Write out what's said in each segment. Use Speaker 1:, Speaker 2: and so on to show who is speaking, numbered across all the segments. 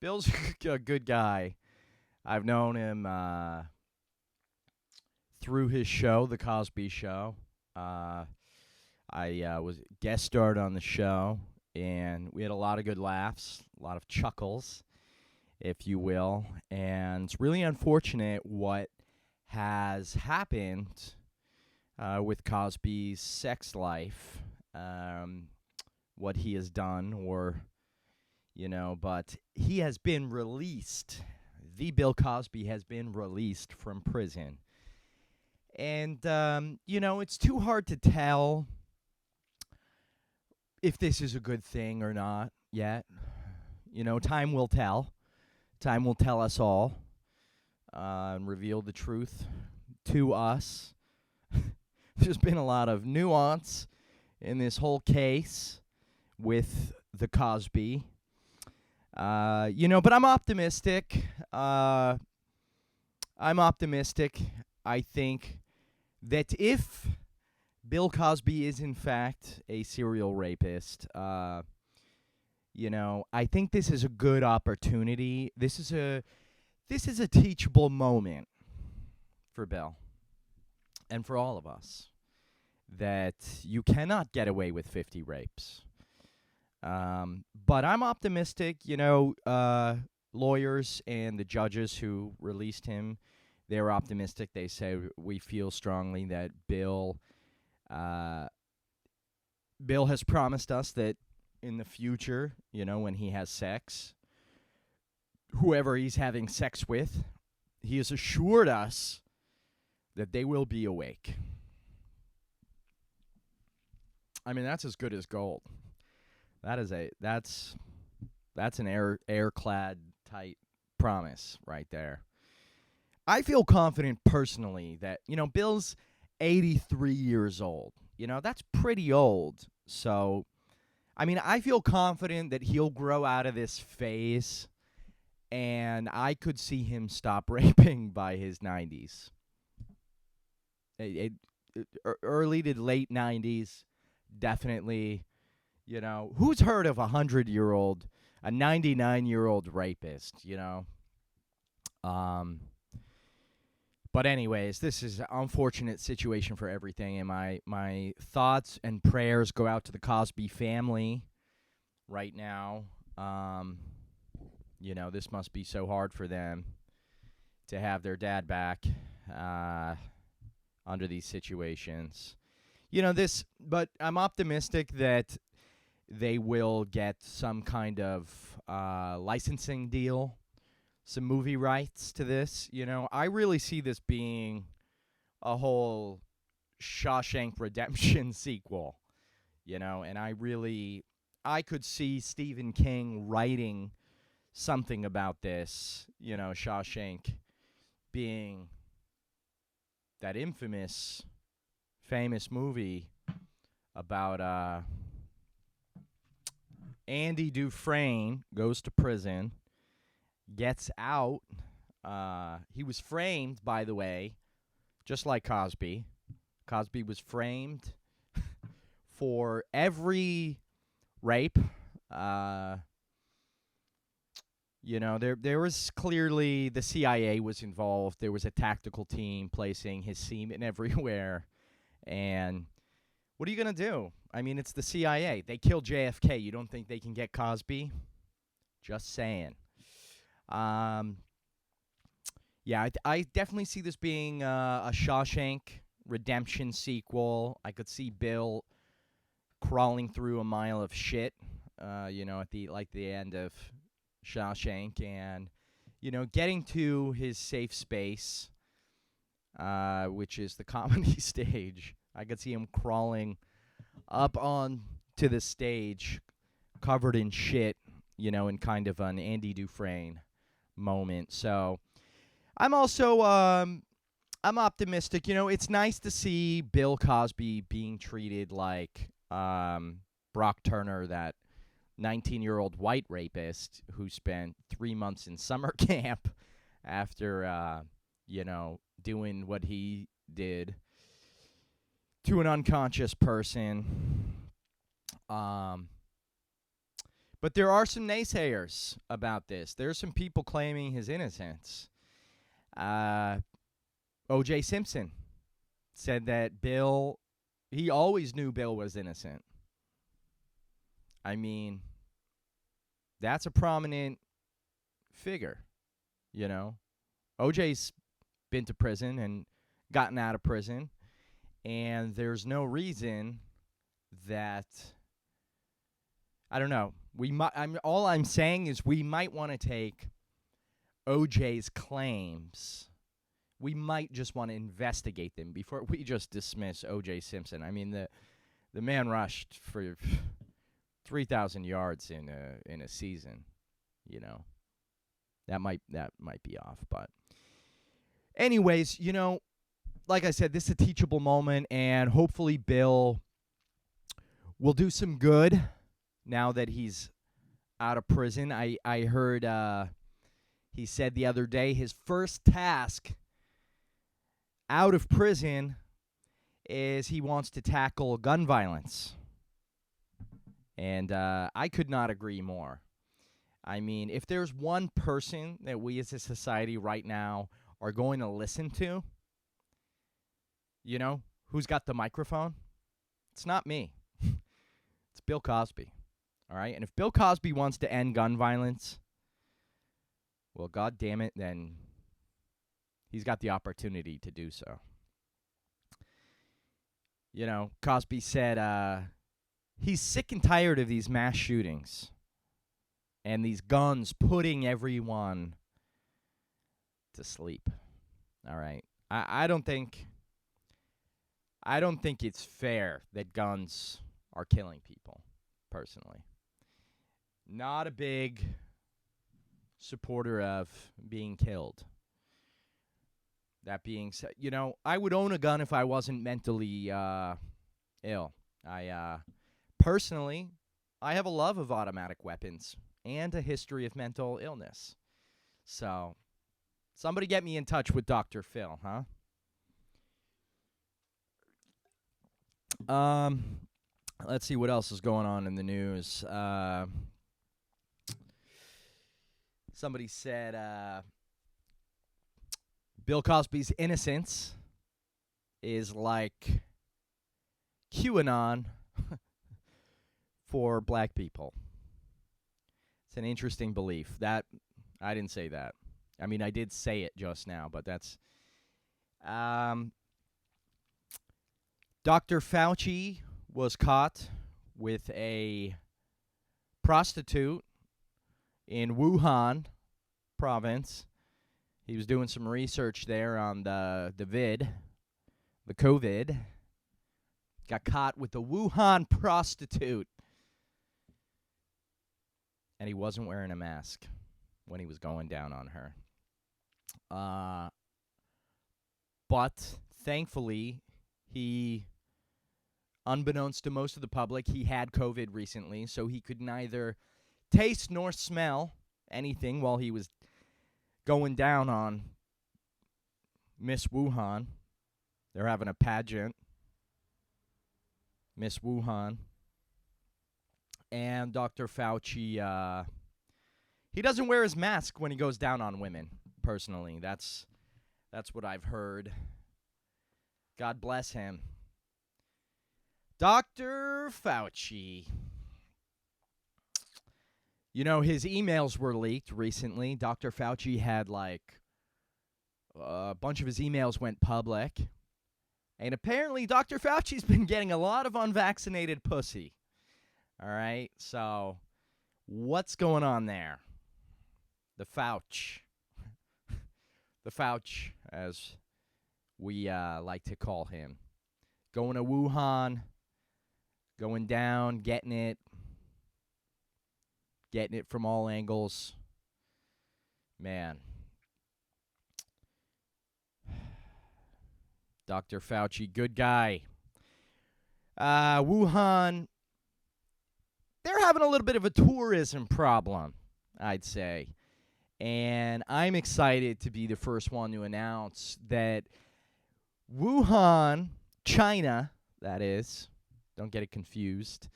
Speaker 1: Bill's a good guy. I've known him through his show, The Cosby Show. Uh, I was guest starred on the show, and we had a lot of good laughs, a lot of chuckles, if you will. And it's really unfortunate what has happened with Cosby's sex life, what he has done, but he has been released. The Bill Cosby has been released from prison. And, it's too hard to tell if this is a good thing or not yet. Time will tell. Time will tell us all and reveal the truth to us. There's been a lot of nuance in this whole case with the Cosby. But I'm optimistic. I think that if Bill Cosby is in fact a serial rapist, I think this is a good opportunity. This is a teachable moment for Bill and for all of us, that you cannot get away with 50 rapes. But I'm optimistic. Lawyers and the judges who released him, they're optimistic. They say, we feel strongly that Bill has promised us that in the future, when he has sex, whoever he's having sex with, he has assured us that they will be awake. I mean, that's as good as gold. That's an airclad tight promise right there. I feel confident personally that, Bill's 83 years old. That's pretty old. So, I feel confident that he'll grow out of this phase, and I could see him stop raping by his 90s. Early to late 90s, definitely. Who's heard of a 100-year-old, a 99-year-old rapist, But anyways, this is an unfortunate situation for everything, and my thoughts and prayers go out to the Cosby family right now. This must be so hard for them to have their dad back under these situations. But I'm optimistic that they will get some kind of licensing deal, some movie rights to this. I really see this being a whole Shawshank Redemption sequel, and I could see Stephen King writing something about this, Shawshank being that famous movie about Andy Dufresne goes to prison, gets out. He was framed, by the way, just like Cosby. Cosby was framed for every rape. There was clearly the CIA was involved. There was a tactical team placing his semen everywhere. And what are you going to do? It's the CIA. They killed JFK. You don't think they can get Cosby? Just saying. I definitely see this being a Shawshank Redemption sequel. I could see Bill crawling through a mile of shit, at the end of Shawshank, and getting to his safe space, which is the comedy stage. I could see him crawling up on to the stage, covered in shit, in kind of an Andy Dufresne moment. So I'm also I'm optimistic. It's nice to see Bill Cosby being treated like Brock Turner, that 19-year-old white rapist who spent 3 months in summer camp after doing what he did to an unconscious person. But there are some naysayers about this. There's some people claiming his innocence. O.J. Simpson said that he always knew Bill was innocent. I mean, that's a prominent figure, you know. O.J.'s been to prison and gotten out of prison, and there's no reason that, I don't know. All I'm saying is we might want to take O.J.'s claims. We might just want to investigate them before we just dismiss O.J. Simpson. I mean, the man rushed for 3,000 yards in a season. You know, that might be off. But anyways, you know, like I said, this is a teachable moment, and hopefully Bill will do some good now that he's out of prison. I heard he said the other day his first task out of prison is he wants to tackle gun violence. And I could not agree more. I mean, if there's one person that we as a society right now are going to listen to, you know, who's got the microphone? It's not me. It's Bill Cosby. All right? And if Bill Cosby wants to end gun violence, well, God damn it, then he's got the opportunity to do so. You know, Cosby said he's sick and tired of these mass shootings and these guns putting everyone to sleep. All right? I don't think it's fair that guns are killing people, personally. Not a big supporter of being killed. That being said, you know, I would own a gun if I wasn't mentally ill. Personally, I have a love of automatic weapons and a history of mental illness. So, somebody get me in touch with Dr. Phil, huh? Let's see what else is going on in the news. Somebody said Bill Cosby's innocence is like QAnon for black people. It's an interesting belief. That I didn't say that. I mean, I did say it just now, but that's Dr. Fauci was caught with a prostitute in Wuhan province. He was doing some research there on the COVID. Got caught with the Wuhan prostitute. And he wasn't wearing a mask when he was going down on her. But thankfully, unbeknownst to most of the public, he had COVID recently, so he could neither taste nor smell anything while he was going down on Miss Wuhan. They're having a pageant. Miss Wuhan. And Dr. Fauci, he doesn't wear his mask when he goes down on women, personally. That's what I've heard. God bless him. Dr. Fauci. You know, his emails were leaked recently. Dr. Fauci had, like, a bunch of his emails went public. And apparently Dr. Fauci's been getting a lot of unvaccinated pussy. All right? So, what's going on there? The Fauci. The Fauci, as we like to call him. Going to Wuhan. Going down, getting it from all angles. Man. Dr. Fauci, good guy. Wuhan, they're having a little bit of a tourism problem, I'd say. And I'm excited to be the first one to announce that Wuhan, China, that is, don't get it confused,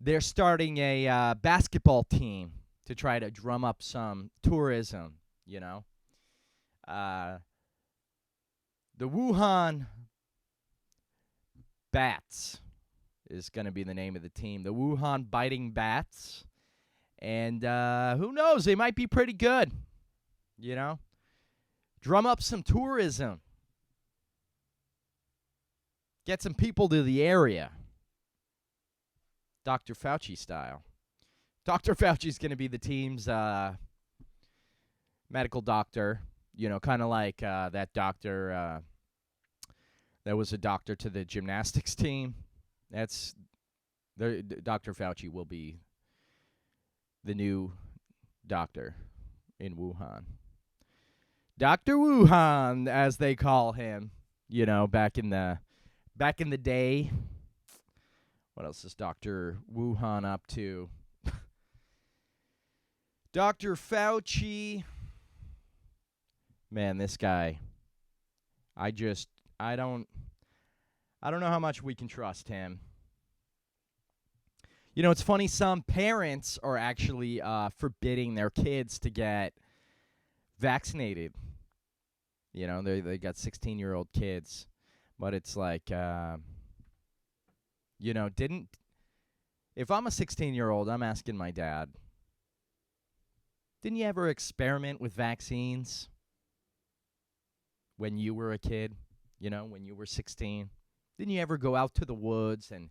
Speaker 1: they're starting a basketball team to try to drum up some tourism, you know. Uh, the Wuhan Bats is going to be the name of the team. The Wuhan Biting Bats. And who knows? They might be pretty good, you know. Drum up some tourism. Get some people to the area. Dr. Fauci style. Dr. Fauci's going to be the team's medical doctor, you know, kind of like that doctor that was a doctor to the gymnastics team. That's Dr. Fauci will be the new doctor in Wuhan. Dr. Wuhan, as they call him, you know, back in the day. What else is Dr. Wuhan up to? Dr. Fauci. Man, this guy. I don't know how much we can trust him. You know, it's funny, some parents are actually forbidding their kids to get vaccinated. You know, they got 16-year-old kids. But it's like, you know, if I'm a 16-year-old, I'm asking my dad, didn't you ever experiment with vaccines when you were a kid? You know, when you were 16? Didn't you ever go out to the woods and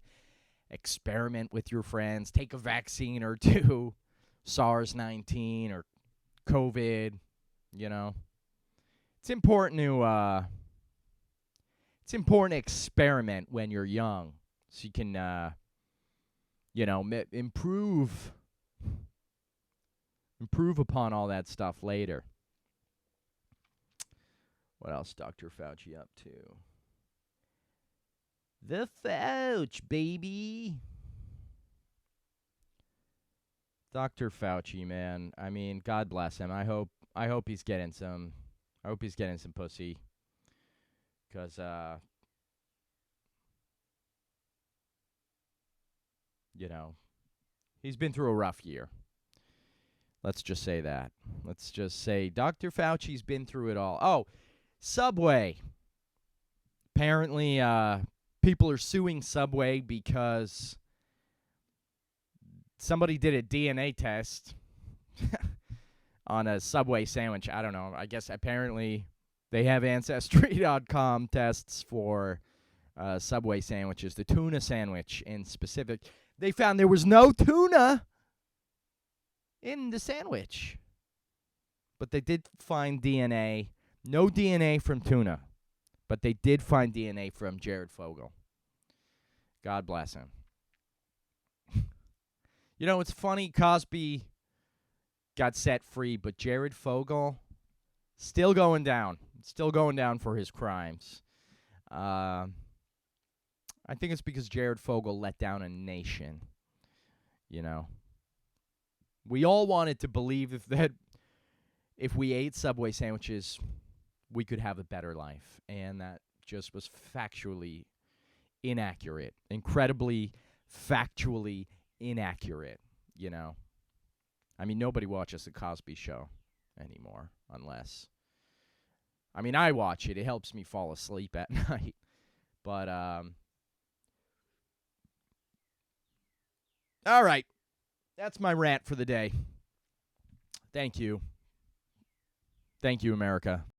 Speaker 1: experiment with your friends, take a vaccine or two, SARS-19 or COVID, you know? It's important to experiment when you're young so you can, you know, improve upon all that stuff later. What else Dr. Fauci up to? The Fauci, baby. Dr. Fauci, man. I mean, God bless him. I hope he's getting some pussy. 'Cause you know, he's been through a rough year. Let's just say that. Let's just say Dr. Fauci's been through it all. Oh, Subway. Apparently, people are suing Subway because somebody did a DNA test on a Subway sandwich. I don't know. I guess apparently they have Ancestry.com tests for Subway sandwiches. The tuna sandwich in specific. They found there was no tuna in the sandwich. But they did find DNA. No DNA from tuna. But they did find DNA from Jared Fogle. God bless him. You know, it's funny, Cosby got set free, but Jared Fogle still going down. Still going down for his crimes. I think it's because Jared Fogle let down a nation. You know. We all wanted to believe that if we ate Subway sandwiches, we could have a better life. And that just was factually inaccurate. Incredibly factually inaccurate, you know. I mean, nobody watches the Cosby Show anymore unless... I mean, I watch it. It helps me fall asleep at night. But, all right. That's my rant for the day. Thank you. Thank you, America.